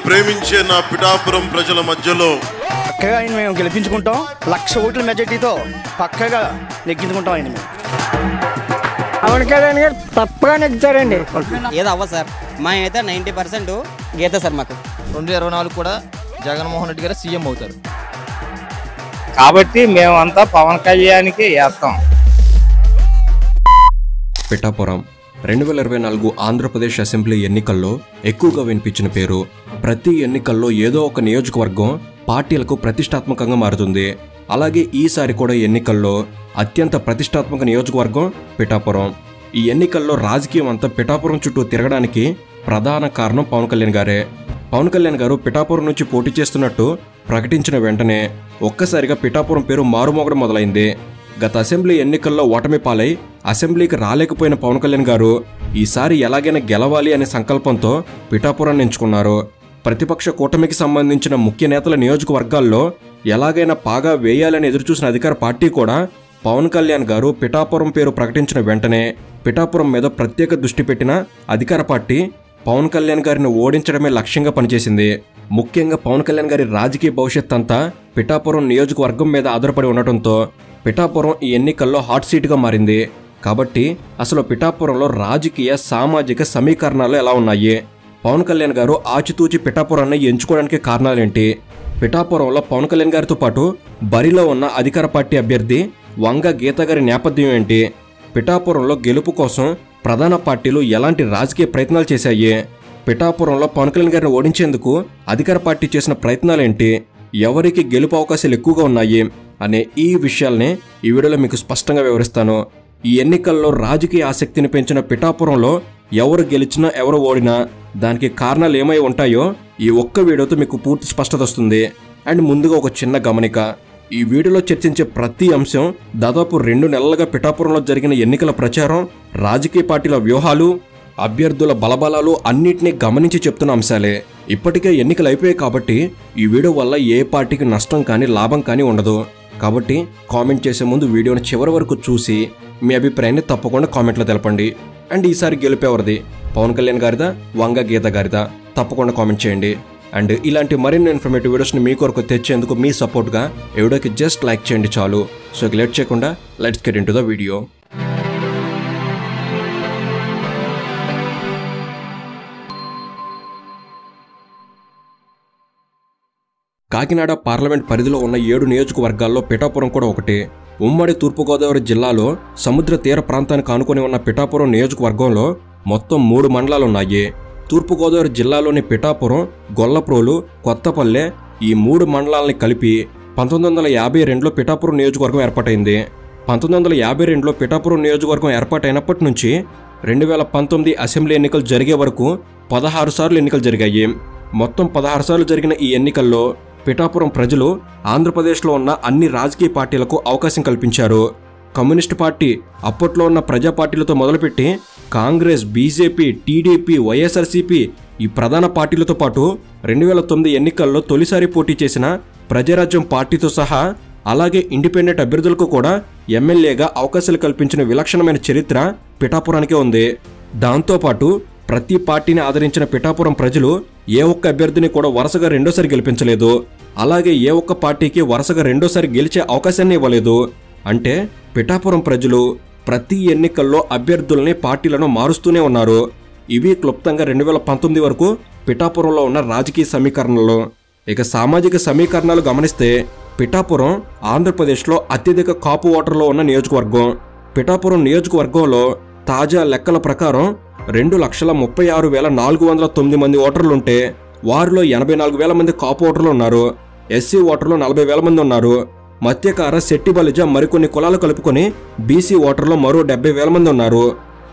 ప్రేమించే నా పిఠాపురం ప్రజల మధ్యలో పక్కగా ఆయన మేము గెలిపించుకుంటాం. 1,00,000 ఓట్ల మెజార్టీతో పక్కగా నెగ్గించుకుంటాం. ఆయన పవన్ కళ్యాణ్ గారు తప్పగా నెగ్గుతారండి. ఏదో అవ్వ సార్, మేమైతే 90% గీత సార్. మాకు 2024 కూడా జగన్మోహన్ రెడ్డి గారు సీఎం అవుతారు కాబట్టి మేమంతా పవన్ కళ్యాణ్కి వేస్తాం. పిఠాపురం 2024 ఆంధ్రప్రదేశ్ అసెంబ్లీ ఎన్నికల్లో ఎక్కువగా వినిపించిన పేరు. ప్రతి ఎన్నికల్లో ఏదో ఒక నియోజకవర్గం పార్టీలకు ప్రతిష్టాత్మకంగా మారుతుంది. అలాగే ఈసారి కూడా ఎన్నికల్లో అత్యంత ప్రతిష్టాత్మక నియోజకవర్గం పిఠాపురం. ఈ ఎన్నికల్లో రాజకీయం అంతా పిఠాపురం చుట్టూ తిరగడానికి ప్రధాన కారణం పవన్ కళ్యాణ్ గారే. పవన్ కళ్యాణ్ గారు పిఠాపురం నుంచి పోటీ చేస్తున్నట్టు ప్రకటించిన వెంటనే ఒక్కసారిగా పిఠాపురం పేరు మారుమోగడం మొదలైంది. గత అసెంబ్లీ ఎన్నికల్లో ఓటమి పాలై అసెంబ్లీకి రాలేకపోయిన పవన్ కళ్యాణ్ గారు ఈసారి ఎలాగైనా గెలవాలి అనే సంకల్పంతో పిఠాపురాన్ని ఎంచుకున్నారు. ప్రతిపక్ష కూటమికి సంబంధించిన ముఖ్య నేతల నియోజకవర్గాల్లో ఎలాగైనా పాగా వేయాలని ఎదురుచూసిన అధికార పార్టీ కూడా పవన్ కళ్యాణ్ గారు పిఠాపురం పేరు ప్రకటించిన వెంటనే పిఠాపురం మీద ప్రత్యేక దృష్టి పెట్టిన అధికార పార్టీ పవన్ కళ్యాణ్ గారిని ఓడించడమే లక్ష్యంగా పనిచేసింది. ముఖ్యంగా పవన్ కళ్యాణ్ గారి రాజకీయ భవిష్యత్ అంతా పిఠాపురం నియోజకవర్గం మీద ఆధారపడి ఉండటంతో పిఠాపురం ఈ ఎన్నికల్లో హాట్ సీట్గా మారింది. కాబట్టి అసలు పిఠాపురంలో రాజకీయ సామాజిక సమీకరణాలు ఎలా ఉన్నాయి, పవన్ కళ్యాణ్ గారు ఆచితూచి పిఠాపురాన్ని ఎంచుకోవడానికి కారణాలేంటి, పిఠాపురంలో పవన్ కళ్యాణ్ గారితో పాటు బరిలో ఉన్న అధికార పార్టీ అభ్యర్థి వంగ గీత గారి నేపథ్యం ఏంటి, పిఠాపురంలో గెలుపు కోసం ప్రధాన పార్టీలు ఎలాంటి రాజకీయ ప్రయత్నాలు చేశాయి, పిఠాపురంలో పవన్ కళ్యాణ్ గారిని ఓడించేందుకు అధికార పార్టీ చేసిన ప్రయత్నాలేంటి, ఎవరికి గెలుపు అవకాశాలు ఎక్కువగా ఉన్నాయి అనే ఈ విషయాల్ని ఈ వీడియోలో మీకు స్పష్టంగా వివరిస్తాను. ఈ ఎన్నికల్లో రాజకీయ ఆసక్తిని పెంచిన పిఠాపురంలో ఎవరు గెలిచినా ఎవరు ఓడినా దానికి కారణాలు ఏమై ఉంటాయో ఈ ఒక్క వీడియోతో మీకు పూర్తి స్పష్టత వస్తుంది. అండ్ ముందుగా ఒక చిన్న గమనిక, ఈ వీడియోలో చర్చించే ప్రతి అంశం దాదాపు 2 నెలలుగా పిఠాపురంలో జరిగిన ఎన్నికల ప్రచారం, రాజకీయ పార్టీల వ్యూహాలు, అభ్యర్థుల బలబలాలు అన్నిటినీ గమనించి చెప్తున్న అంశాలే. ఇప్పటికే ఎన్నికలు అయిపోయాయి కాబట్టి ఈ వీడియో వల్ల ఏ పార్టీకి నష్టం కానీ లాభం కానీ ఉండదు. కాబట్టి కామెంట్ చేసే ముందు వీడియోని చివరి వరకు చూసి మీ అభిప్రాయాన్ని తప్పకుండా కామెంట్లో తెలపండి. అండ్ ఈసారి గెలిపేవరిది, పవన్ కళ్యాణ్ గారిదా వంగ గీత గారిదా, తప్పకుండా కామెంట్ చేయండి. అండ్ ఇలాంటి మరిన్ని ఇన్ఫర్మేటివ్ వీడియోస్ని మీ కొరకు తెచ్చేందుకు మీ సపోర్ట్గా ఈ వీడియోకి జస్ట్ లైక్ చేయండి చాలు. సో లేట్ చేయకుండా let's get into the video. Kakinada parliament పరిధిలో ఉన్న 7 నియోజకవర్గాల్లో పిఠాపురం కూడా ఒకటి. ఉమ్మడి తూర్పుగోదావరి జిల్లాలో సముద్ర తీర ప్రాంతానికి ఆనుకొని ఉన్న పిఠాపురం నియోజకవర్గంలో మొత్తం 3 మండలాలున్నాయి. తూర్పుగోదావరి జిల్లాలోని పిఠాపురం, గొల్లప్రోలు, కొత్తపల్లె ఈ 3 మండలాలని కలిపి 1952లో పిఠాపురం నియోజకవర్గం ఏర్పాటైంది. 1952లో పిఠాపురం నియోజకవర్గం ఏర్పాటైనప్పటి నుంచి 2019 అసెంబ్లీ ఎన్నికలు జరిగే వరకు 16 సార్లు ఎన్నికలు జరిగాయి. మొత్తం 16 సార్లు జరిగిన ఈ ఎన్నికల్లో పిఠాపురం ప్రజలు ఆంధ్రప్రదేశ్లో ఉన్న అన్ని రాజకీయ పార్టీలకు అవకాశం కల్పించారు. కమ్యూనిస్టు పార్టీ, అప్పట్లో ఉన్న ప్రజా పార్టీలతో మొదలుపెట్టి కాంగ్రెస్, బీజేపీ, టీడీపీ, వైఎస్ఆర్సీపీ ఈ ప్రధాన పార్టీలతో పాటు 2009 ఎన్నికల్లో తొలిసారి పోటీ చేసిన ప్రజారాజ్యం పార్టీతో సహా అలాగే ఇండిపెండెంట్ అభ్యర్థులకు కూడా ఎమ్మెల్యేగా అవకాశాలు కల్పించిన విలక్షణమైన చరిత్ర పిఠాపురానికే ఉంది. దాంతోపాటు ప్రతి పార్టీని ఆదరించిన పిఠాపురం ప్రజలు ఏ ఒక్క అభ్యర్థిని కూడా వరుసగా రెండోసారి గెలిపించలేదు. అలాగే ఏ ఒక్క పార్టీకి వరుసగా రెండోసారి గెలిచే అవకాశాన్ని ఇవ్వలేదు. అంటే పిఠాపురం ప్రజలు ప్రతి ఎన్నికల్లో అభ్యర్థుల్ని, పార్టీలను మారుస్తూనే ఉన్నారు. ఇవి క్లుప్తంగా 2019 వరకు పిఠాపురంలో ఉన్న రాజకీయ సమీకరణలు. ఇక సామాజిక సమీకరణాలు గమనిస్తే పిఠాపురం ఆంధ్రప్రదేశ్లో అత్యధిక కాపు ఓటర్లో ఉన్న నియోజకవర్గం. పిఠాపురం నియోజకవర్గంలో తాజా లెక్కల ప్రకారం 2,36,409 మంది ఓటర్లుంటే వారిలో 84,000 మంది కాపు ఓటర్లు ఉన్నారు. ఎస్సీ ఓటర్లు 40,000 మంది ఉన్నారు. మత్స్యకార, శెట్టి, బలిజ మరికొన్ని కులాలు కలుపుకొని బీసీ ఓటర్లు మరో 70,000 మంది ఉన్నారు.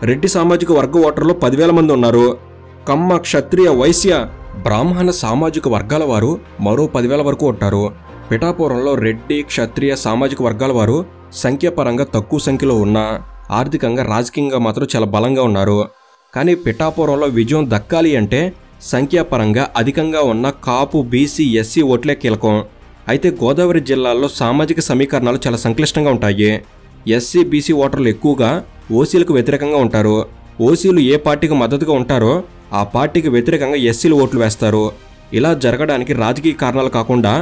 రెడ్డి సామాజిక వర్గ ఓటర్లు 10,000 మంది ఉన్నారు. కమ్మ, క్షత్రియ, వైశ్య, బ్రాహ్మణ సామాజిక వర్గాల వారు మరో 10,000 వరకు ఉంటారు. పిఠాపురంలో రెడ్డి, క్షత్రియ సామాజిక వర్గాల వారు సంఖ్యాపరంగా తక్కువ సంఖ్యలో ఉన్నా ఆర్థికంగా, రాజకీయంగా మాత్రం చాలా బలంగా ఉన్నారు. కానీ పిఠాపురంలో విజయం దక్కాలి అంటే సంఖ్యాపరంగా అధికంగా ఉన్న కాపు, బీసీ, ఎస్సీ ఓట్లే కీలకం. అయితే గోదావరి జిల్లాల్లో సామాజిక సమీకరణాలు చాలా సంక్లిష్టంగా ఉంటాయి. ఎస్సీ, బీసీ ఓటర్లు ఎక్కువగా ఓసీలకు వ్యతిరేకంగా ఉంటారు. ఓసీలు ఏ పార్టీకి మద్దతుగా ఉంటారో ఆ పార్టీకి వ్యతిరేకంగా ఎస్సీలు ఓట్లు వేస్తారు. ఇలా జరగడానికి రాజకీయ కారణాలు కాకుండా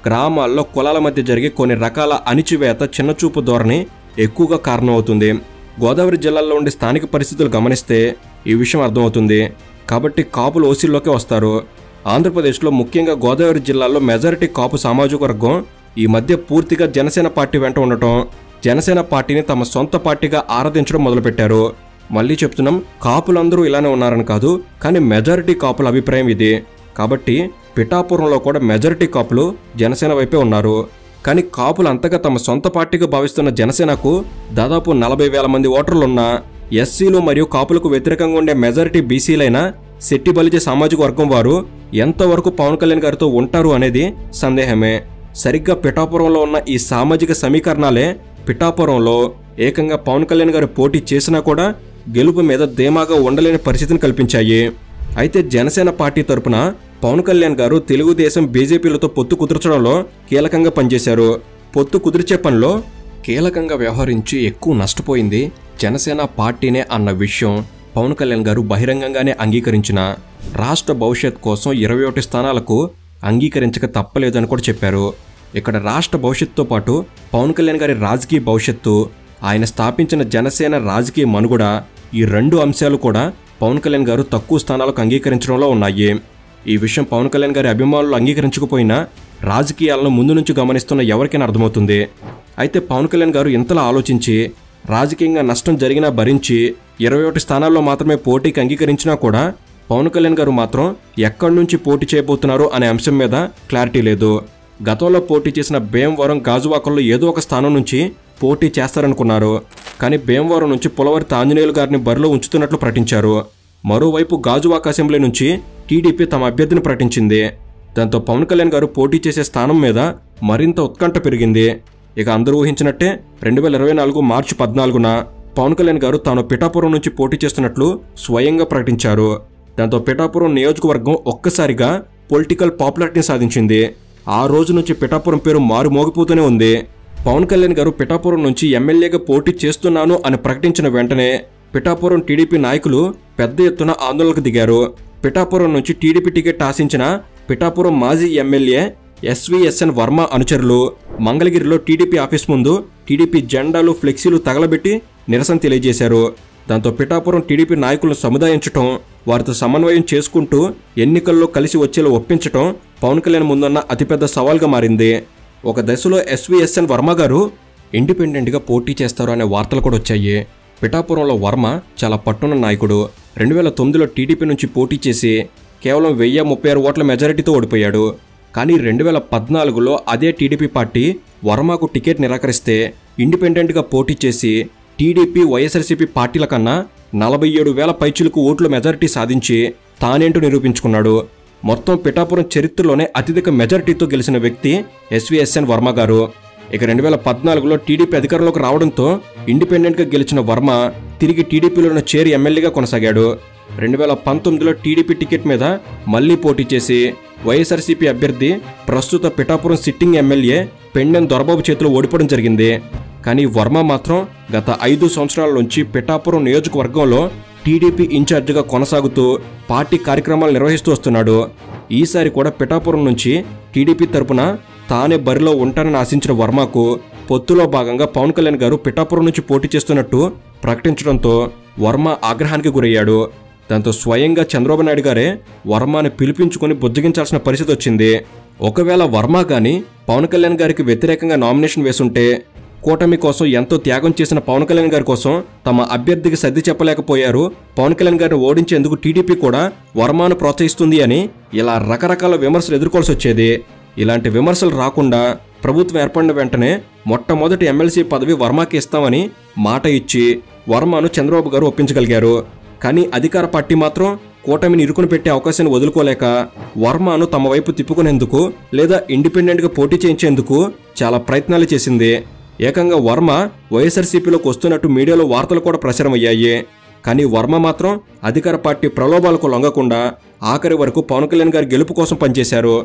గ్రామాల్లో కులాల మధ్య జరిగే కొన్ని రకాల అణిచివేత, చిన్నచూపు ధోరణి ఎక్కువగా కారణమవుతుంది. గోదావరి జిల్లాల్లో ఉండే స్థానిక పరిస్థితులు గమనిస్తే ఈ విషయం అర్థమవుతుంది. కాబట్టి కాపులు ఓసీల్లోకే వస్తారు. ఆంధ్రప్రదేశ్లో ముఖ్యంగా గోదావరి జిల్లాలో మెజారిటీ కాపు సామాజిక వర్గం ఈ మధ్య పూర్తిగా జనసేన పార్టీ వెంట ఉండటం, జనసేన పార్టీని తమ సొంత పార్టీగా ఆరాధించడం మొదలుపెట్టారు. మళ్ళీ చెప్తున్నాం, కాపులందరూ ఇలానే ఉన్నారని కాదు, కానీ మెజారిటీ కాపుల అభిప్రాయం ఇది. కాబట్టి పిఠాపురంలో కూడా మెజారిటీ కాపులు జనసేన వైపే ఉన్నారు. కానీ కాపులు అంతగా తమ సొంత పార్టీగా భావిస్తున్న జనసేనకు దాదాపు 40,000 మంది ఓటర్లున్నా ఎస్సీలు మరియు కాపులకు వ్యతిరేకంగా ఉండే మెజారిటీ బీసీలైన శెట్టి బలిజ సామాజిక వర్గం వారు ఎంతవరకు పవన్ కళ్యాణ్ గారితో ఉంటారు అనేది సందేహమే. సరిగ్గా పిఠాపురంలో ఉన్న ఈ సామాజిక సమీకరణాలే పిఠాపురంలో ఏకంగా పవన్ కళ్యాణ్ గారు పోటీ చేసినా కూడా గెలుపు మీద ధీమాగా ఉండలేని పరిస్థితిని కల్పించాయి. అయితే జనసేన పార్టీ తరపున పవన్ కళ్యాణ్ గారు తెలుగుదేశం, బీజేపీలతో పొత్తు కుదర్చడంలో కీలకంగా పనిచేశారు. పొత్తు కుదిర్చే పనిలో కీలకంగా వ్యవహరించి ఎక్కువ నష్టపోయింది జనసేన పార్టీనే అన్న విషయం పవన్ కళ్యాణ్ గారు బహిరంగంగానే అంగీకరించిన రాష్ట్ర భవిష్యత్ కోసం 21 స్థానాలకు అంగీకరించక తప్పలేదని కూడా చెప్పారు. ఇక్కడ రాష్ట్ర భవిష్యత్తుతో పాటు పవన్ కళ్యాణ్ గారి రాజకీయ భవిష్యత్తు, ఆయన స్థాపించిన జనసేన రాజకీయ మనుగడ, ఈ 2 అంశాలు కూడా పవన్ కళ్యాణ్ గారు తక్కువ స్థానాలకు అంగీకరించడంలో ఉన్నాయి. ఈ విషయం పవన్ కళ్యాణ్ గారి అభిమానులు అంగీకరించకపోయినా రాజకీయాలను ముందు నుంచి గమనిస్తున్న ఎవరికైనా అర్థమవుతుంది. అయితే పవన్ కళ్యాణ్ గారు ఇంతలా ఆలోచించి రాజకీయంగా నష్టం జరిగినా భరించి 21 స్థానాల్లో మాత్రమే పోటీకి అంగీకరించినా కూడా పవన్ కళ్యాణ్ గారు మాత్రం ఎక్కడి నుంచి పోటీ చేయబోతున్నారు అనే అంశం మీద క్లారిటీ లేదు. గతంలో పోటీ చేసిన భీమవరం, గాజువాకల్లో ఏదో ఒక స్థానం నుంచి పోటీ చేస్తారనుకున్నారు. కానీ భీమవరం నుంచి పులవర్తి ఆంజనేయులు గారిని బరిలో ఉంచుతున్నట్లు ప్రకటించారు. మరోవైపు గాజువాక అసెంబ్లీ నుంచి టీడీపీ తమ అభ్యర్థిని ప్రకటించింది. దాంతో పవన్ కళ్యాణ్ గారు పోటీ చేసే స్థానం మీద మరింత ఉత్కంఠ పెరిగింది. ఇక అందరూ ఊహించినట్టే 2024 మార్చి 14న పవన్ కళ్యాణ్ గారు తాను పిఠాపురం నుంచి పోటీ చేస్తున్నట్లు స్వయంగా ప్రకటించారు. దాంతో పిఠాపురం నియోజకవర్గం ఒక్కసారిగా పొలిటికల్ పాపులారిటీని సాధించింది. ఆ రోజు నుంచి పిఠాపురం పేరు మారు మోగిపోతూనే ఉంది. పవన్ కళ్యాణ్ గారు పిఠాపురం నుంచి ఎమ్మెల్యేగా పోటీ చేస్తున్నాను అని ప్రకటించిన వెంటనే పిఠాపురం టీడీపీ నాయకులు పెద్ద ఎత్తున ఆందోళనకు దిగారు. పిఠాపురం నుంచి టీడీపీ టికెట్ ఆశించిన పిఠాపురం మాజీ ఎమ్మెల్యే ఎస్వీఎస్ఎన్ వర్మ అనుచరులు మంగళగిరిలో టీడీపీ ఆఫీస్ ముందు టీడీపీ జెండాలు, ఫ్లెక్సీలు తగలబెట్టి నిరసన తెలియజేశారు. దాంతో పిఠాపురం టీడీపీ నాయకులను సముదాయించడం, వారితో సమన్వయం చేసుకుంటూ ఎన్నికల్లో కలిసి వచ్చేలా ఒప్పించడం పవన్ కళ్యాణ్ ముందున్న అతిపెద్ద సవాల్గా మారింది. ఒక దశలో ఎస్వీఎస్ఎన్ వర్మ గారు ఇండిపెండెంట్గా పోటీ చేస్తారు అనే వార్తలు కూడా వచ్చాయి. పిఠాపురంలో వర్మ చాలా పట్టున్న నాయకుడు. 2009లో టీడీపీ నుంచి పోటీ చేసి కేవలం 1036 ఓట్ల మెజారిటీతో ఓడిపోయాడు. కానీ 2014లో అదే టీడీపీ పార్టీ వర్మకు టికెట్ నిరాకరిస్తే ఇండిపెండెంట్గా పోటీ చేసి టీడీపీ, వైఎస్ఆర్సీపీ పార్టీల కన్నా 47,000 పైచిలకు ఓట్ల మెజారిటీ సాధించి తానేంటో నిరూపించుకున్నాడు. మొత్తం పిఠాపురం చరిత్రలోనే అత్యధిక మెజారిటీతో గెలిచిన వ్యక్తి ఎస్వీఎస్ఎన్ వర్మ గారు. ఇక 2014లో టీడీపీ అధికారంలోకి రావడంతో ఇండిపెండెంట్గా గెలిచిన వర్మ తిరిగి టీడీపీలోనే చేరి ఎమ్మెల్యేగా కొనసాగాడు. 2019లో టీడీపీ టికెట్ మీద మళ్లీ పోటీ చేసి వైఎస్ఆర్సీపీ అభ్యర్థి, ప్రస్తుత పిఠాపురం సిట్టింగ్ ఎమ్మెల్యే పెండెన్ దొరబాబు చేతిలో ఓడిపోవడం జరిగింది. కానీ వర్మ మాత్రం గత 5 సంవత్సరాల నుంచి పిఠాపురం నియోజకవర్గంలో టీడీపీ ఇన్ఛార్జిగా కొనసాగుతూ పార్టీ కార్యక్రమాలు నిర్వహిస్తూ వస్తున్నాడు. ఈసారి కూడా పిఠాపురం నుంచి టీడీపీ తరపున తానే బరిలో ఉంటానని ఆశించిన వర్మకు పొత్తులో భాగంగా పవన్ కళ్యాణ్ గారు పిఠాపురం నుంచి పోటీ చేస్తున్నట్టు ప్రకటించడంతో వర్మ ఆగ్రహానికి గురయ్యాడు. దాంతో స్వయంగా చంద్రబాబు నాయుడు గారే వర్మని పిలిపించుకుని బుజ్జగించాల్సిన పరిస్థితి వచ్చింది. ఒకవేళ వర్మ గాని పవన్ కళ్యాణ్ గారికి వ్యతిరేకంగా నామినేషన్ వేసుంటే కూటమి కోసం ఎంతో త్యాగం చేసిన పవన్ కళ్యాణ్ గారి కోసం తమ అభ్యర్థికి సర్ది చెప్పలేకపోయారు, పవన్ కళ్యాణ్ గారిని ఓడించేందుకు టీడీపీ కూడా వర్మను ప్రోత్సహిస్తుంది అని ఇలా రకరకాల విమర్శలు ఎదుర్కోవాల్సి వచ్చేది. ఇలాంటి విమర్శలు రాకుండా ప్రభుత్వం ఏర్పడిన వెంటనే మొట్టమొదటి ఎమ్మెల్సీ పదవి వర్మకి ఇస్తామని మాట ఇచ్చి వర్మను చంద్రబాబు గారు ఒప్పించగలిగారు. కానీ అధికార పార్టీ మాత్రం కూటమిని ఇరుకుని పెట్టే అవకాశాన్ని వదులుకోలేక వర్మను తమ వైపు తిప్పుకునేందుకు లేదా ఇండిపెండెంట్గా పోటీ చేయించేందుకు చాలా ప్రయత్నాలు చేసింది. ఏకంగా వర్మ వైఎస్ఆర్సీపీలోకి వస్తున్నట్టు మీడియాలో వార్తలు కూడా ప్రచారమయ్యాయి. కానీ వర్మ మాత్రం అధికార పార్టీ ప్రలోభాలకు లొంగకుండా ఆఖరి వరకు పవన్ కళ్యాణ్ గారి గెలుపు కోసం పనిచేశారు.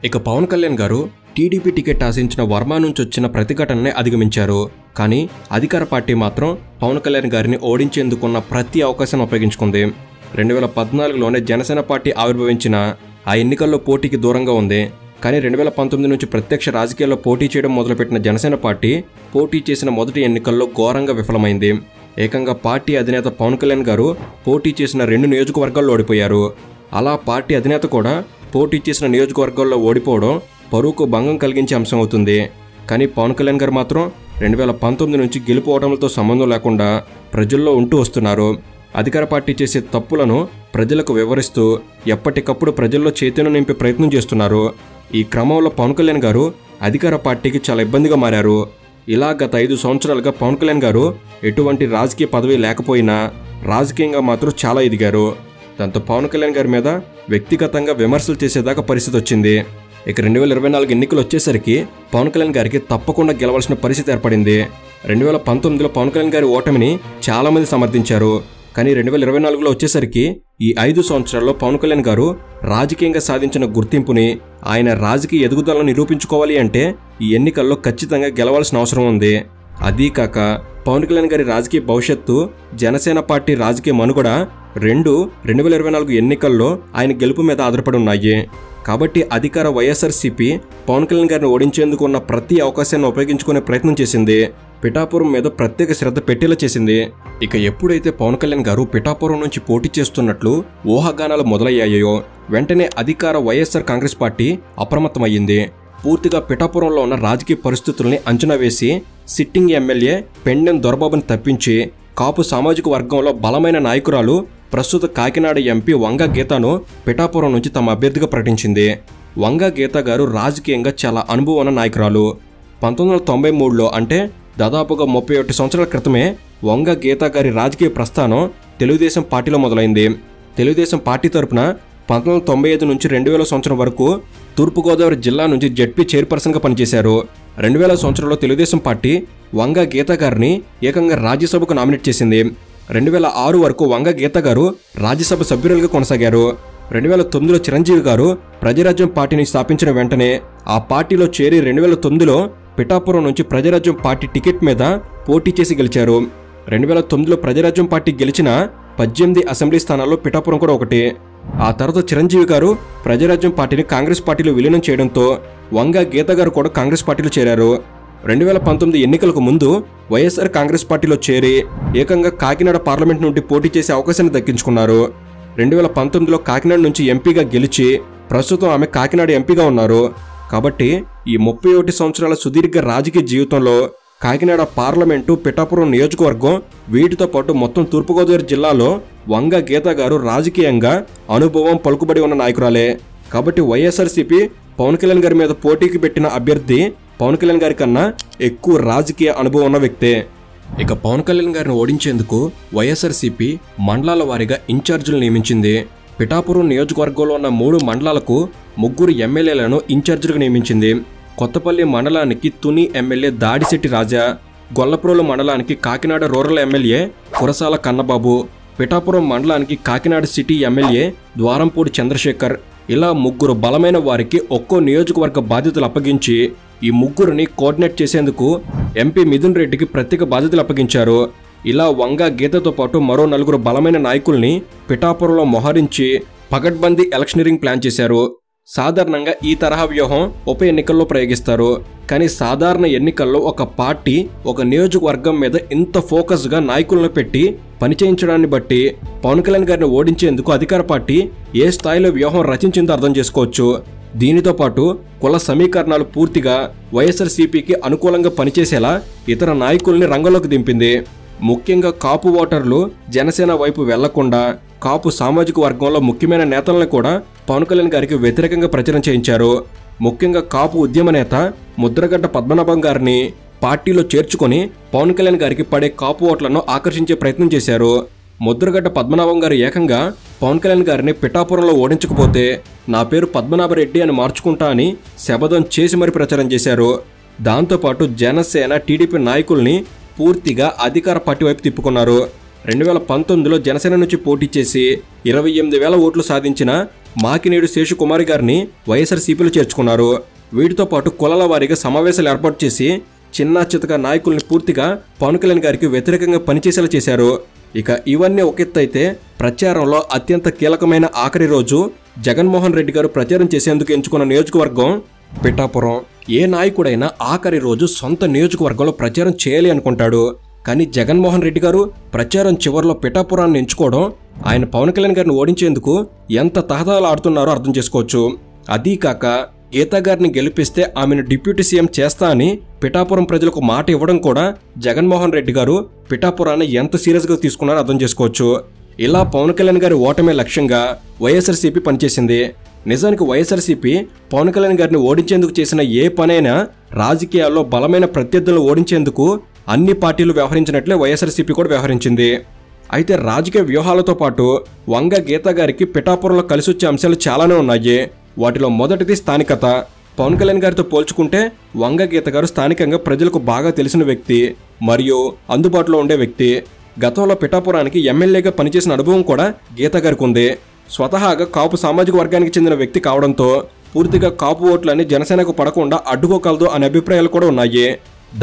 ఇక పవన్ కళ్యాణ్ గారు టీడీపీ టికెట్ ఆశించిన వర్మ నుంచి వచ్చిన ప్రతిఘటననే అధిగమించారు. కానీ అధికార పార్టీ మాత్రం పవన్ కళ్యాణ్ గారిని ఓడించేందుకున్న ప్రతి అవకాశాన్ని ఉపయోగించుకుంది. 2014లోనే జనసేన పార్టీ ఆవిర్భవించిన ఆ ఎన్నికల్లో పోటీకి దూరంగా ఉంది. కానీ 2019 నుంచి ప్రత్యక్ష రాజకీయాల్లో పోటీ చేయడం మొదలుపెట్టిన జనసేన పార్టీ పోటీ చేసిన మొదటి ఎన్నికల్లో ఘోరంగా విఫలమైంది. ఏకంగా పార్టీ అధినేత పవన్ కళ్యాణ్ గారు పోటీ చేసిన 2 నియోజకవర్గాల్లో ఓడిపోయారు. అలా పార్టీ అధినేత కూడా పోటీ చేసిన నియోజకవర్గాల్లో ఓడిపోవడం పరువుకు భంగం కలిగించే అంశం అవుతుంది. కానీ పవన్ కళ్యాణ్ గారు మాత్రం 2019 నుంచి గెలుపోవడంతో సంబంధం లేకుండా ప్రజల్లో ఉంటూ వస్తున్నారు. అధికార పార్టీ చేసే తప్పులను ప్రజలకు వివరిస్తూ ఎప్పటికప్పుడు ప్రజల్లో చైతన్యం నింపే ప్రయత్నం చేస్తున్నారు. ఈ క్రమంలో పవన్ కళ్యాణ్ గారు అధికార పార్టీకి చాలా ఇబ్బందిగా మారారు. ఇలా గత 5 సంవత్సరాలుగా పవన్ కళ్యాణ్ గారు ఎటువంటి రాజకీయ పదవి లేకపోయినా రాజకీయంగా మాత్రం చాలా ఎదిగారు. దాంతో పవన్ కళ్యాణ్ గారి మీద వ్యక్తిగతంగా విమర్శలు చేసేదాకా పరిస్థితి వచ్చింది. ఇక 2024 ఎన్నికలు వచ్చేసరికి పవన్ కళ్యాణ్ గారికి తప్పకుండా గెలవాల్సిన పరిస్థితి ఏర్పడింది. 2019లో పవన్ కళ్యాణ్ గారి ఓటమిని చాలామంది సమర్థించారు. కానీ 2024లో వచ్చేసరికి ఈ 5 సంవత్సరాల్లో పవన్ కళ్యాణ్ గారు రాజకీయంగా సాధించిన గుర్తింపుని, ఆయన రాజకీయ ఎదుగుదలను నిరూపించుకోవాలి అంటే ఈ ఎన్నికల్లో ఖచ్చితంగా గెలవాల్సిన అవసరం ఉంది. అదీ కాక పవన్ కళ్యాణ్ గారి రాజకీయ భవిష్యత్తు, జనసేన పార్టీ రాజకీయ మనుగడ 2024 ఎన్నికల్లో ఆయన గెలుపు మీద ఆధారపడి ఉన్నాయి. కాబట్టి అధికార వైఎస్ఆర్సీపీ పవన్ కళ్యాణ్ గారిని ఓడించేందుకు ఉన్న ప్రతి అవకాశాన్ని ఉపయోగించుకునే ప్రయత్నం చేసింది. పిఠాపురం మీద ప్రత్యేక శ్రద్ధ పెట్టేలా చేసింది. ఇక ఎప్పుడైతే పవన్ కళ్యాణ్ గారు పిఠాపురం నుంచి పోటీ చేస్తున్నట్లు ఊహాగానాలు మొదలయ్యాయో వెంటనే అధికార వైఎస్ఆర్ కాంగ్రెస్ పార్టీ అప్రమత్తమయ్యింది. పూర్తిగా పిఠాపురంలో ఉన్న రాజకీయ పరిస్థితుల్ని అంచనా వేసి సిట్టింగ్ ఎమ్మెల్యే పెండెం దొరబాబుని తప్పించి కాపు సామాజిక వర్గంలో బలమైన నాయకురాలు ప్రస్తుత కాకినాడ ఎంపీ వంగ గీతను పిఠాపురం నుంచి తమ అభ్యర్థిగా ప్రకటించింది. వంగ గీత గారు రాజకీయంగా చాలా అనుభవం ఉన్న నాయకురాలు. 1993లో అంటే దాదాపుగా 31 సంవత్సరాల క్రితమే వంగ గీత గారి రాజకీయ ప్రస్థానం తెలుగుదేశం పార్టీలో మొదలైంది. తెలుగుదేశం పార్టీ తరపున 1995 నుంచి 2000 సంవత్సరం వరకు తూర్పుగోదావరి జిల్లా నుంచి జెడ్పీ చైర్పర్సన్గా పనిచేశారు. 2000 సంవత్సరంలో తెలుగుదేశం పార్టీ వంగ గీత గారిని ఏకంగా రాజ్యసభకు నామినేట్ చేసింది. 2006 వరకు వంగ గీత గారు రాజ్యసభ సభ్యురాలుగా కొనసాగారు. 2009లో చిరంజీవి గారు ప్రజారాజ్యం పార్టీని స్థాపించిన వెంటనే ఆ పార్టీలో చేరి 2009లో పిఠాపురం నుంచి ప్రజారాజ్యం పార్టీ టికెట్ మీద పోటీ చేసి గెలిచారు. 2009లో ప్రజారాజ్యం పార్టీ గెలిచిన 18 అసెంబ్లీ స్థానాల్లో పిఠాపురం కూడా ఒకటి. ఆ తర్వాత చిరంజీవి గారు ప్రజారాజ్యం పార్టీని కాంగ్రెస్ పార్టీలో విలీనం చేయడంతో వంగ గీత గారు కూడా కాంగ్రెస్ పార్టీలో చేరారు. 2019 ఎన్నికలకు ముందు వైఎస్ఆర్ కాంగ్రెస్ పార్టీలో చేరి ఏకంగా కాకినాడ పార్లమెంట్ నుండి పోటీ చేసే అవకాశాన్ని దక్కించుకున్నారు. 2019లో కాకినాడ నుంచి ఎంపీగా గెలిచి ప్రస్తుతం ఆమె కాకినాడ ఎంపీగా ఉన్నారు. కాబట్టి ఈ 31 సంవత్సరాల సుదీర్ఘ రాజకీయ జీవితంలో కాకినాడ పార్లమెంటు, పిఠాపురం నియోజకవర్గం వీటితో పాటు మొత్తం తూర్పుగోదావరి జిల్లాలో వంగ గీత గారు రాజకీయంగా అనుభవం, పలుకుబడి ఉన్న నాయకురాలే. కాబట్టి వైఎస్ఆర్సీపీ పవన్ కళ్యాణ్ గారి మీద పోటీకి పెట్టిన అభ్యర్థి పవన్ కళ్యాణ్ గారి కన్నా ఎక్కువ రాజకీయ అనుభవం ఉన్న వ్యక్తే. ఇక పవన్ కళ్యాణ్ గారిని ఓడించేందుకు వైఎస్ఆర్సీపీ మండలాల వారీగా ఇన్ఛార్జీలు నియమించింది. పిఠాపురం నియోజకవర్గంలో ఉన్న 3 మండలాలకు 3 ఎమ్మెల్యేలను ఇన్ఛార్జీలుగా నియమించింది. కొత్తపల్లి మండలానికి తుని ఎమ్మెల్యే దాడిశెట్టి రాజా, గొల్లప్రోలు మండలానికి కాకినాడ రూరల్ ఎమ్మెల్యే కురసాల కన్నబాబు, పిఠాపురం మండలానికి కాకినాడ సిటీ ఎమ్మెల్యే ద్వారంపూడి చంద్రశేఖర్, ఇలా 3 బలమైన వారికి ఒక్కో నియోజకవర్గ బాధ్యతలు అప్పగించి ఈ 3ని కోఆర్డినేట్ చేసేందుకు ఎంపీ మిథున్ రెడ్డికి ప్రత్యేక బాధ్యతలు అప్పగించారు. ఇలా వంగ గీతతో పాటు మరో 4 బలమైన నాయకుల్ని పిఠాపురంలో మోహరించి పగడ్బందీ ఎలక్షనీరింగ్ ప్లాన్ చేశారు. సాధారణంగా ఈ తరహా వ్యూహం ఉప ఎన్నికల్లో ప్రయోగిస్తారు. కానీ సాధారణ ఎన్నికల్లో ఒక పార్టీ ఒక నియోజకవర్గం మీద ఇంత ఫోకస్గా నాయకులను పెట్టి పనిచేయించడాన్ని బట్టి పవన్ కళ్యాణ్ గారిని ఓడించేందుకు అధికార పార్టీ ఏ స్థాయిలో వ్యూహం రచించిందో అర్థం చేసుకోవచ్చు. దీనితో పాటు కుల సమీకరణాలు పూర్తిగా వైఎస్ఆర్సీపీకి అనుకూలంగా పనిచేసేలా ఇతర నాయకుల్ని రంగంలోకి దింపింది. ముఖ్యంగా కాపు ఓటర్లు జనసేన వైపు వెళ్లకుండా కాపు సామాజిక వర్గంలో ముఖ్యమైన నేతలను కూడా పవన్ కళ్యాణ్ గారికి వ్యతిరేకంగా ప్రచారం చేయించారు. ముఖ్యంగా కాపు ఉద్యమ నేత ముద్రగడ్డ పద్మనాభం గారిని పార్టీలో చేర్చుకొని పవన్ కళ్యాణ్ గారికి పడే కాపు ఓట్లను ఆకర్షించే ప్రయత్నం చేశారు. ముద్రగడ్డ పద్మనాభం గారు ఏకంగా పవన్ కళ్యాణ్ గారిని పిఠాపురంలో ఓడించకపోతే నా పేరు పద్మనాభరెడ్డి అని మార్చుకుంటా అని శపథం చేసి మరీ ప్రచారం చేశారు. దాంతోపాటు జనసేన, టీడీపీ నాయకుల్ని పూర్తిగా అధికార పార్టీ వైపు తిప్పుకున్నారు. 2019లో జనసేన నుంచి పోటీ చేసి 28,000 ఓట్లు సాధించిన మాకినేడు శేషకుమారి గారిని వైఎస్ఆర్సీపీలో చేర్చుకున్నారు. వీటితో పాటు కులాల వారీగా సమావేశాలు ఏర్పాటు చేసి చిన్న చితక నాయకుల్ని పూర్తిగా పవన్ కళ్యాణ్ గారికి వ్యతిరేకంగా పనిచేసేలా చేశారు. ఇక ఇవన్నీ ఒక ఎత్తు అయితే ప్రచారంలో అత్యంత కీలకమైన ఆఖరి రోజు జగన్మోహన్ రెడ్డి గారు ప్రచారం చేసేందుకు ఎంచుకున్న నియోజకవర్గం పిఠాపురం. ఏ నాయకుడైనా ఆఖరి రోజు సొంత నియోజకవర్గంలో ప్రచారం చేయాలి అనుకుంటాడు. కానీ జగన్మోహన్ రెడ్డి గారు ప్రచారం చివరిలో పిఠాపురాన్ని ఎంచుకోవడం ఆయన పవన్ కళ్యాణ్ గారిని ఓడించేందుకు ఎంత తహతహలాడుతున్నారో అర్థం చేసుకోవచ్చు. అదీ కాక గీతా గారిని గెలిపిస్తే ఆమెను డిప్యూటీ సీఎం చేస్తా అని పిఠాపురం ప్రజలకు మాట ఇవ్వడం కూడా జగన్మోహన్ రెడ్డి గారు పిఠాపురాన్ని ఎంత సీరియస్గా తీసుకున్నారో అర్థం చేసుకోవచ్చు. ఇలా పవన్ కళ్యాణ్ గారి ఓటమే లక్ష్యంగా వైఎస్ఆర్సీపీ పనిచేసింది. నిజానికి వైఎస్ఆర్సీపీ పవన్ కళ్యాణ్ గారిని ఓడించేందుకు చేసిన ఏ పనైనా రాజకీయాల్లో బలమైన ప్రత్యర్థులను ఓడించేందుకు అన్ని పార్టీలు వ్యవహరించినట్లే వైఎస్ఆర్సీపీ కూడా వ్యవహరించింది. అయితే రాజకీయ వ్యూహాలతో పాటు వంగ గీతా గారికి పిఠాపురంలో కలిసొచ్చే అంశాలు చాలానే ఉన్నాయి. వాటిలో మొదటిది స్థానికత. పవన్ కళ్యాణ్ గారితో పోల్చుకుంటే వంగ గీత గారు స్థానికంగా ప్రజలకు బాగా తెలిసిన వ్యక్తి మరియు అందుబాటులో ఉండే వ్యక్తి. గతంలో పిఠాపురానికి ఎమ్మెల్యేగా పనిచేసిన అనుభవం కూడా గీత గారికి ఉంది. స్వతహాగా కాపు సామాజిక వర్గానికి చెందిన వ్యక్తి కావడంతో పూర్తిగా కాపు ఓట్లని జనసేనకు పడకుండా అడ్డుకోగలదు అనే అభిప్రాయాలు కూడా ఉన్నాయి.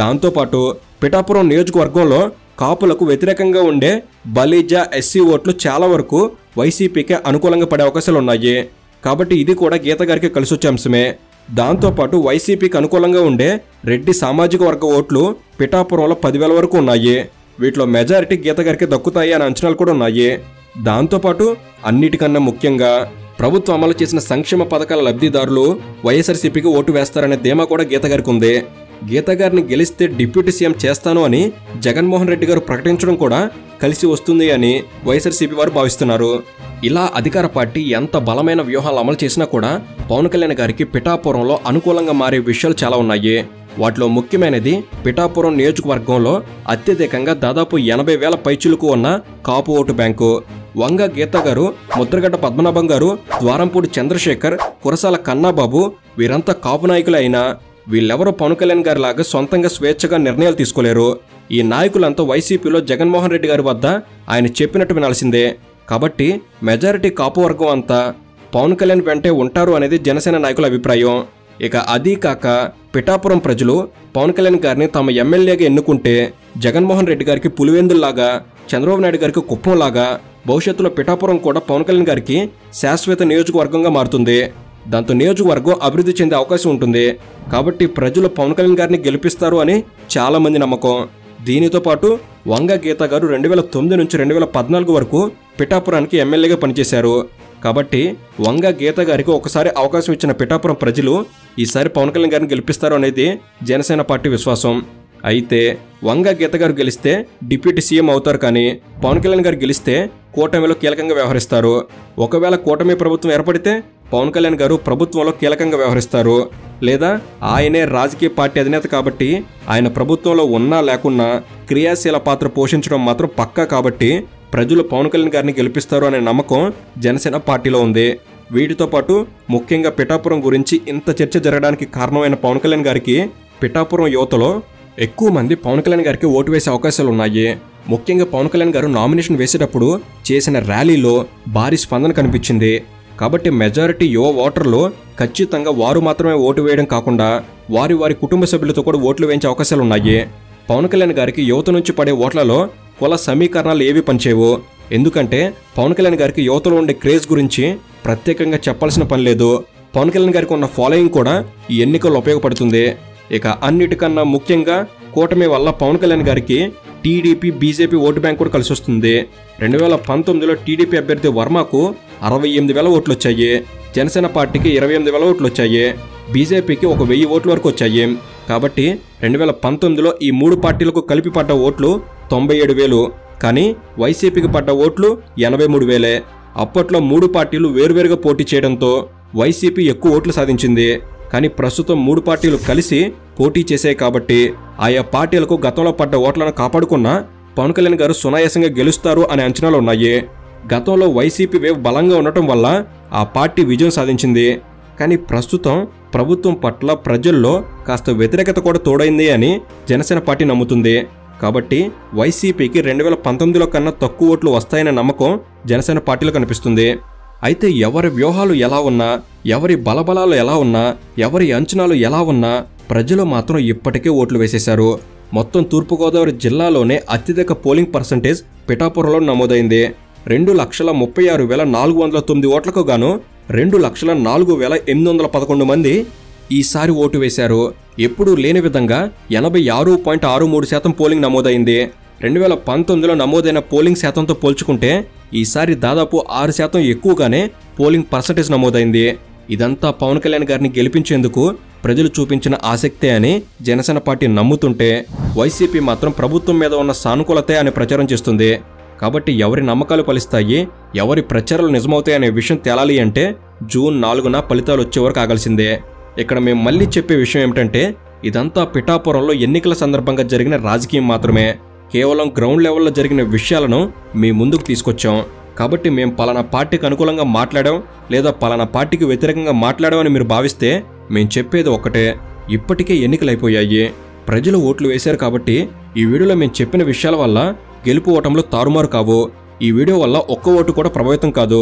దాంతోపాటు పిఠాపురం నియోజకవర్గంలో కాపులకు వ్యతిరేకంగా ఉండే బలిజా ఎస్సీ ఓట్లు చాలా వరకు వైసీపీకే అనుకూలంగా పడే అవకాశాలు ఉన్నాయి. కాబట్టి ఇది కూడా గీత గారికి కలిసొచ్చే అంశమే. దాంతోపాటు వైసీపీకి అనుకూలంగా ఉండే రెడ్డి సామాజిక వర్గ ఓట్లు పిఠాపురంలో 10,000 వరకు ఉన్నాయి. వీటిలో మెజారిటీ గీత గారికి దక్కుతాయి అనే అంచనాలు కూడా ఉన్నాయి. దాంతోపాటు అన్నిటికన్నా ముఖ్యంగా ప్రభుత్వం అమలు చేసిన సంక్షేమ పథకాల లబ్ధిదారులు వైఎస్ఆర్సీపీకి ఓటు వేస్తారనే ధీమా కూడా గీత గారికి ఉంది. గీత గారిని గెలిస్తే డిప్యూటీ సీఎం చేస్తాను అని జగన్మోహన్ రెడ్డి గారు ప్రకటించడం కూడా కలిసి వస్తుంది అని వైఎస్ఆర్సీపీ వారు భావిస్తున్నారు. ఇలా అధికార పార్టీ ఎంత బలమైన వ్యూహాలు అమలు చేసినా కూడా పవన్ కళ్యాణ్ గారికి పిఠాపురంలో అనుకూలంగా మారే విషయాలు చాలా ఉన్నాయి. వాటిలో ముఖ్యమైనది పిఠాపురం నియోజకవర్గంలో అత్యధికంగా దాదాపు 80,000 పైచులకు ఉన్న కాపు ఓటు బ్యాంకు. వంగ గీత గారు, ముద్రగడ్డ పద్మనాభం గారు, ద్వారంపూడి చంద్రశేఖర్, కురసాల కన్నాబాబు వీరంతా కాపు నాయకులే అయినా వీళ్ళెవరూ పవన్ కళ్యాణ్ గారి లాగా సొంతంగా స్వేచ్ఛగా నిర్ణయాలు తీసుకోలేరు. ఈ నాయకులంతా వైసీపీలో జగన్మోహన్ రెడ్డి గారి వద్ద ఆయన చెప్పినట్టు వినాల్సిందే. కాబట్టి మెజారిటీ కాపు వర్గం అంతా పవన్ కళ్యాణ్ వెంటే ఉంటారు అనేది జనసేన నాయకుల అభిప్రాయం. ఇక అదీ కాక పిఠాపురం ప్రజలు పవన్ కళ్యాణ్ గారిని తమ ఎమ్మెల్యేగా ఎన్నుకుంటే జగన్మోహన్ రెడ్డి గారికి పులివెందుల్లాగా, చంద్రబాబు నాయుడు గారికి కుప్పంలాగా భవిష్యత్తులో పిఠాపురం కూడా పవన్ కళ్యాణ్ గారికి శాశ్వత నియోజకవర్గంగా మారుతుంది. దాంతో నియోజకవర్గం అభివృద్ధి చెందే అవకాశం ఉంటుంది. కాబట్టి ప్రజలు పవన్ కళ్యాణ్ గారిని గెలిపిస్తారు అని చాలా మంది నమ్మకం. దీనితో పాటు వంగ గీత గారు 2009 నుంచి 2014 వరకు పిఠాపురానికి ఎమ్మెల్యేగా పనిచేశారు. కాబట్టి వంగ గీత గారికి ఒకసారి అవకాశం ఇచ్చిన పిఠాపురం ప్రజలు ఈసారి పవన్ కళ్యాణ్ గారిని గెలిపిస్తారు అనేది జనసేన పార్టీ విశ్వాసం. అయితే వంగ గీత గారు గెలిస్తే డిప్యూటీ సీఎం అవుతారు. కానీ పవన్ కళ్యాణ్ గారు గెలిస్తే కూటమిలో కీలకంగా వ్యవహరిస్తారు. ఒకవేళ కూటమి ప్రభుత్వం ఏర్పడితే పవన్ కళ్యాణ్ గారు ప్రభుత్వంలో కీలకంగా వ్యవహరిస్తారు. లేదా ఆయనే రాజకీయ పార్టీ అధినేత కాబట్టి ఆయన ప్రభుత్వంలో ఉన్నా లేకున్నా క్రియాశీల పాత్ర పోషించడం మాత్రం పక్కా. కాబట్టి ప్రజలు పవన్ కళ్యాణ్ గారిని గెలిపిస్తారు అనే నమ్మకం జనసేన పార్టీలో ఉంది. వీటితో పాటు ముఖ్యంగా పిఠాపురం గురించి ఇంత చర్చ జరగడానికి కారణమైన పవన్ కళ్యాణ్ గారికి పిఠాపురం యువతలో ఎక్కువ మంది పవన్ కళ్యాణ్ గారికి ఓటు వేసే అవకాశాలు ఉన్నాయి. ముఖ్యంగా పవన్ కళ్యాణ్ గారు నామినేషన్ వేసేటప్పుడు చేసిన ర్యాలీలో భారీ స్పందన కనిపించింది. కాబట్టి మెజారిటీ యువ ఓటర్లు ఖచ్చితంగా వారు మాత్రమే ఓటు వేయడం కాకుండా వారి వారి కుటుంబ సభ్యులతో కూడా ఓట్లు వేయించే అవకాశాలు ఉన్నాయి. పవన్ కళ్యాణ్ గారికి యువత నుంచి పడే ఓట్లలో కుల సమీకరణాలు ఏవి పనిచేయవు. ఎందుకంటే పవన్ కళ్యాణ్ గారికి యువతలో ఉండే క్రేజ్ గురించి ప్రత్యేకంగా చెప్పాల్సిన పని లేదు. పవన్ కళ్యాణ్ గారికి ఉన్న ఫాలోయింగ్ కూడా ఈ ఎన్నికల్లో ఉపయోగపడుతుంది. ఇక అన్నిటికన్నా ముఖ్యంగా కూటమి వల్ల పవన్ కళ్యాణ్ గారికి టీడీపీ, బీజేపీ ఓటు బ్యాంక్ కూడా కలిసి వస్తుంది. 2019లో టీడీపీ అభ్యర్థి వర్మకు 68,000 ఓట్లు వచ్చాయి. జనసేన పార్టీకి 28,000 ఓట్లు వచ్చాయి. బీజేపీకి 1,000 ఓట్ల వరకు వచ్చాయి. కాబట్టి 2019లో ఈ 3 పార్టీలకు కలిపి పడ్డ ఓట్లు 97,000. కానీ వైసీపీకి పడ్డ ఓట్లు 83,000. అప్పట్లో 3 పార్టీలు వేరువేరుగా పోటీ చేయడంతో వైసీపీ ఎక్కువ ఓట్లు సాధించింది. కానీ ప్రస్తుతం 3 పార్టీలు కలిసి పోటీ చేశాయి. కాబట్టి ఆయా పార్టీలకు గతంలో పడ్డ ఓట్లను కాపాడుకున్న పవన్ కళ్యాణ్ గారు సునాయాసంగా గెలుస్తారు అనే అంచనాలు ఉన్నాయి. గతంలో వైసీపీ వేవ్ బలంగా ఉండటం వల్ల ఆ పార్టీ విజయం సాధించింది. కానీ ప్రస్తుతం ప్రభుత్వం పట్ల ప్రజల్లో కాస్త వ్యతిరేకత కూడా తోడైంది అని జనసేన పార్టీ నమ్ముతుంది. కాబట్టి వైసీపీకి 2019లో కన్నా తక్కువ ఓట్లు వస్తాయనే నమ్మకం జనసేన పార్టీలో కనిపిస్తుంది. అయితే ఎవరి వ్యూహాలు ఎలా ఉన్నా, ఎవరి బలబలాలు ఎలా ఉన్నా, ఎవరి అంచనాలు ఎలా ఉన్నా ప్రజలు మాత్రం ఇప్పటికే ఓట్లు వేసేశారు. మొత్తం తూర్పుగోదావరి జిల్లాలోనే అత్యధిక పోలింగ్ పర్సంటేజ్ పిఠాపురంలో నమోదైంది. 2,36,409 ఓట్లకు గాను 2,04,811 మంది ఈసారి ఓటు వేశారు. ఎప్పుడూ లేని విధంగా 86.63% పోలింగ్ నమోదైంది. 2019లో నమోదైన పోలింగ్ శాతంతో పోల్చుకుంటే ఈసారి దాదాపు 6% ఎక్కువగానే పోలింగ్ పర్సంటేజ్ నమోదైంది. ఇదంతా పవన్ కళ్యాణ్ గారిని గెలిపించేందుకు ప్రజలు చూపించిన ఆసక్తే అని జనసేన పార్టీ నమ్ముతుంటే, వైసీపీ మాత్రం ప్రభుత్వం మీద ఉన్న సానుకూలతే అని ప్రచారం చేస్తుంది. కాబట్టి ఎవరి నమ్మకాలు ఫలిస్తాయి, ఎవరి ప్రచారాలు నిజమవుతాయనే విషయం తేలాలి అంటే జూన్ 4న ఫలితాలు వచ్చే వరకు ఆగాల్సిందే. ఇక్కడ మేము మళ్ళీ చెప్పే విషయం ఏమిటంటే, ఇదంతా పిఠాపురంలో ఎన్నికల సందర్భంగా జరిగిన రాజకీయం మాత్రమే. కేవలం గ్రౌండ్ లెవెల్లో జరిగిన విషయాలను మీ ముందుకు తీసుకొచ్చాం. కాబట్టి మేము పలానా పార్టీకి అనుకూలంగా మాట్లాడాం లేదా పలానా పార్టీకి వ్యతిరేకంగా మాట్లాడామని మీరు భావిస్తే మేము చెప్పేది ఒక్కటే, ఇప్పటికే ఎన్నికలైపోయాయి, ప్రజలు ఓట్లు వేశారు. కాబట్టి ఈ వీడియోలో మేము చెప్పిన విషయాల వల్ల గెలుపు ఓటంలో తారుమారు కావు. ఈ వీడియో వల్ల ఒక్క ఓటు కూడా ప్రభావితం కాదు.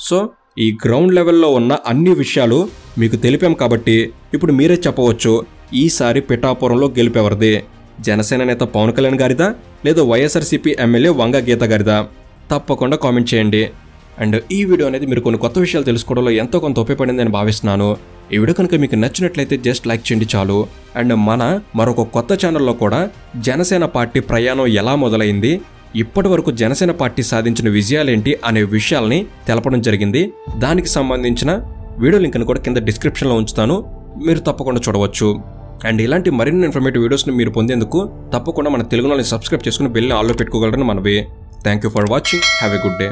సో ఈ గ్రౌండ్ లెవెల్లో ఉన్న అన్ని విషయాలు మీకు తెలిపాం. కాబట్టి ఇప్పుడు మీరే చెప్పవచ్చు, ఈసారి పిఠాపురంలో గెలుపెవరిది? జనసేన నేత పవన్ కళ్యాణ్ గారిదా లేదా వైఎస్ఆర్సీపీ ఎమ్మెల్యే వంగ గీత గారిదా? తప్పకుండా కామెంట్ చేయండి. అండ్ ఈ వీడియో అనేది మీరు కొన్ని కొత్త విషయాలు తెలుసుకోవడంలో ఎంతో కొంత ఉపయోగపడింది అని భావిస్తున్నాను. ఈ వీడియో కనుక మీకు నచ్చినట్లయితే జస్ట్ లైక్ చేయండి చాలు. అండ్ మరొక కొత్త ఛానల్లో కూడా జనసేన పార్టీ ప్రయాణం ఎలా మొదలైంది, ఇప్పటి వరకు జనసేన పార్టీ సాధించిన విజయాలేంటి అనే విషయాల్ని తెలపడం జరిగింది. దానికి సంబంధించిన వీడియో లింక్ని కూడా కింద డిస్క్రిప్షన్లో ఉంచుతాను, మీరు తప్పకుండా చూడవచ్చు. అండ్ ఇలాంటి మరిన్ని ఇన్ఫర్మేటివ్ వీడియోస్ని మీరు పొందేందుకు తప్పకుండా మన తెలుగు ఛానల్ని సబ్స్క్రైబ్ చేసుకుని బెల్ని ఆల్లో పెట్టుకోగలరని మనవి. Thank you for watching. Have a good day.